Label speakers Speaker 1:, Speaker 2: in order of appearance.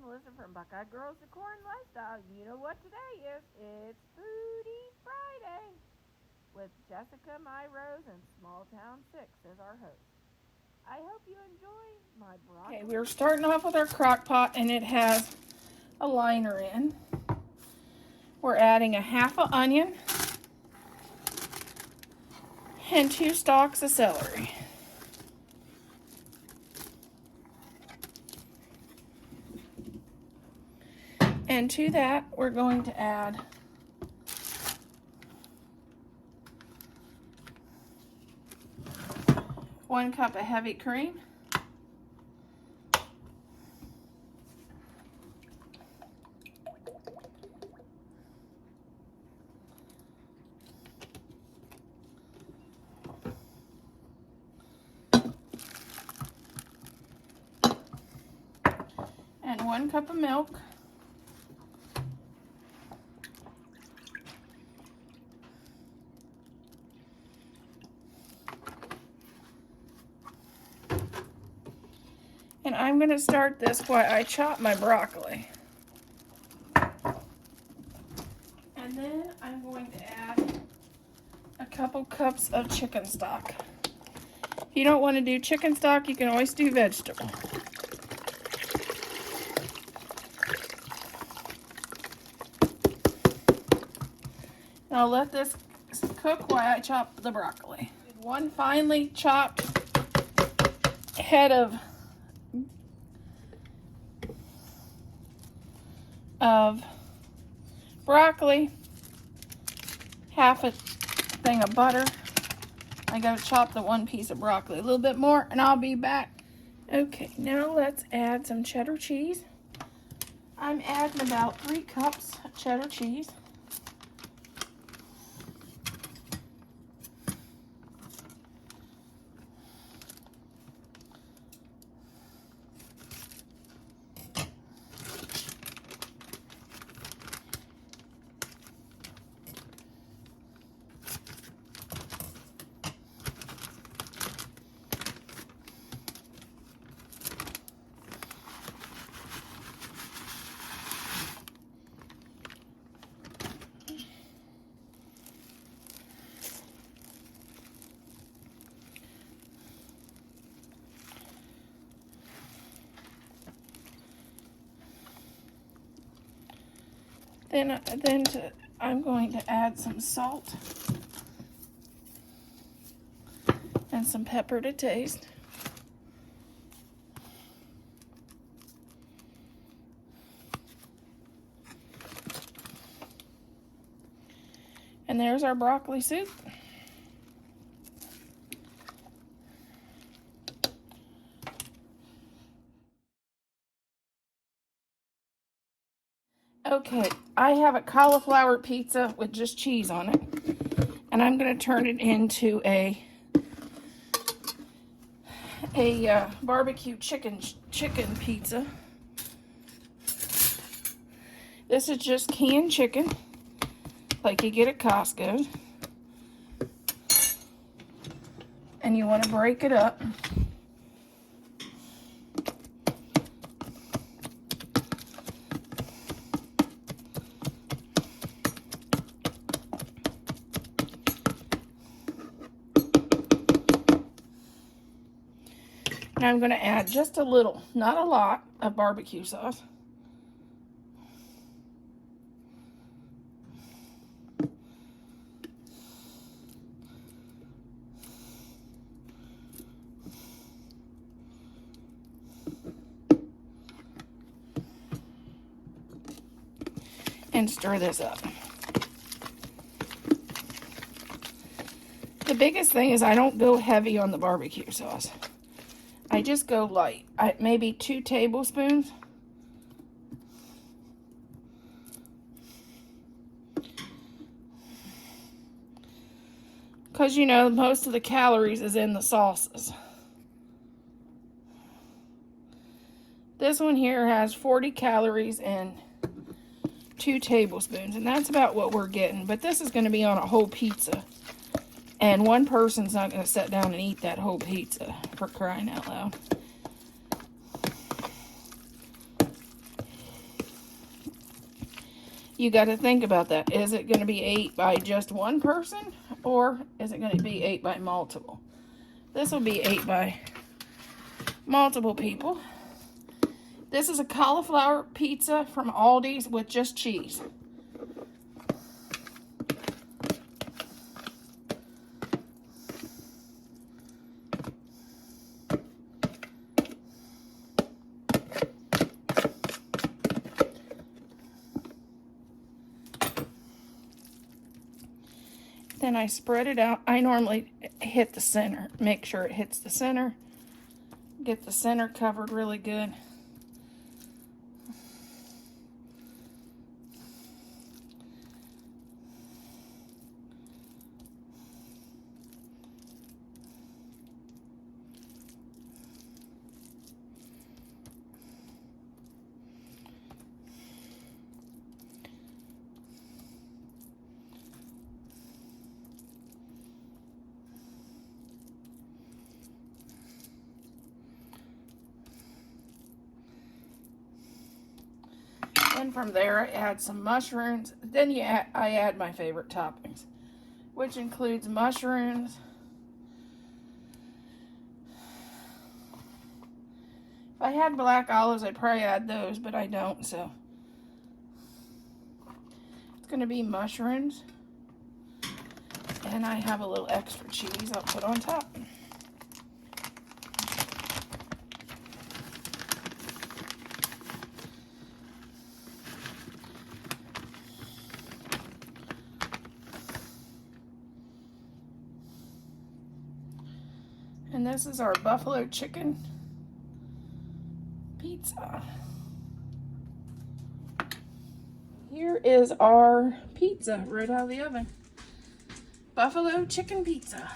Speaker 1: Melissa from Buckeye Girls Decor and Lifestyle. You know what today is? It's Foodie Friday with Jessica My Rose and Small Town 6 as our host. I hope you enjoy my broccoli.
Speaker 2: Okay, we're starting off with our crock pot, and it has a liner in. We're adding a half an onion and 2 stalks of celery. And to that, we're going to add one cup of heavy cream, and 1 cup of milk. And I'm going to start this while I chop my broccoli. And then I'm going to add a couple cups of chicken stock. If you don't want to do chicken stock, you can always do vegetable. And I'll let this cook while I chop the broccoli. 1 finely chopped head of broccoli, half a thing of butter. I gotta chop the 1 piece of broccoli a little bit more, and I'll be back. Okay, now let's add some cheddar cheese. I'm adding about 3 cups of cheddar cheese. I'm going to add some salt and some pepper to taste. And there's our broccoli soup. Okay, I have a cauliflower pizza with just cheese on it, and I'm going to turn it into a barbecue chicken pizza. This is just canned chicken, like you get at Costco, and you want to break it up. I'm going to add just a little, not a lot, of barbecue sauce. And stir this up. The biggest thing is I don't go heavy on the barbecue sauce. I just go light. Maybe 2 tablespoons. Because, you know, most of the calories is in the sauces. This one here has 40 calories and 2 tablespoons. And that's about what we're getting. But this is going to be on a whole pizza. And one person's not going to sit down and eat that whole pizza, for crying out loud. You got to think about that. Is it going to be ate by just one person, or is it going to be ate by multiple? This will be ate by multiple people. This is a cauliflower pizza from Aldi's with just cheese. Then I spread it out. I normally hit the center. Make sure it hits the center. Get the center covered really good. And from there, I add some mushrooms. Then I add my favorite toppings, which includes mushrooms. If I had black olives, I'd probably add those, but I don't, so. It's going to be mushrooms. And I have a little extra cheese I'll put on top. And this is our buffalo chicken pizza. Here is our pizza right out of the oven. Buffalo chicken pizza.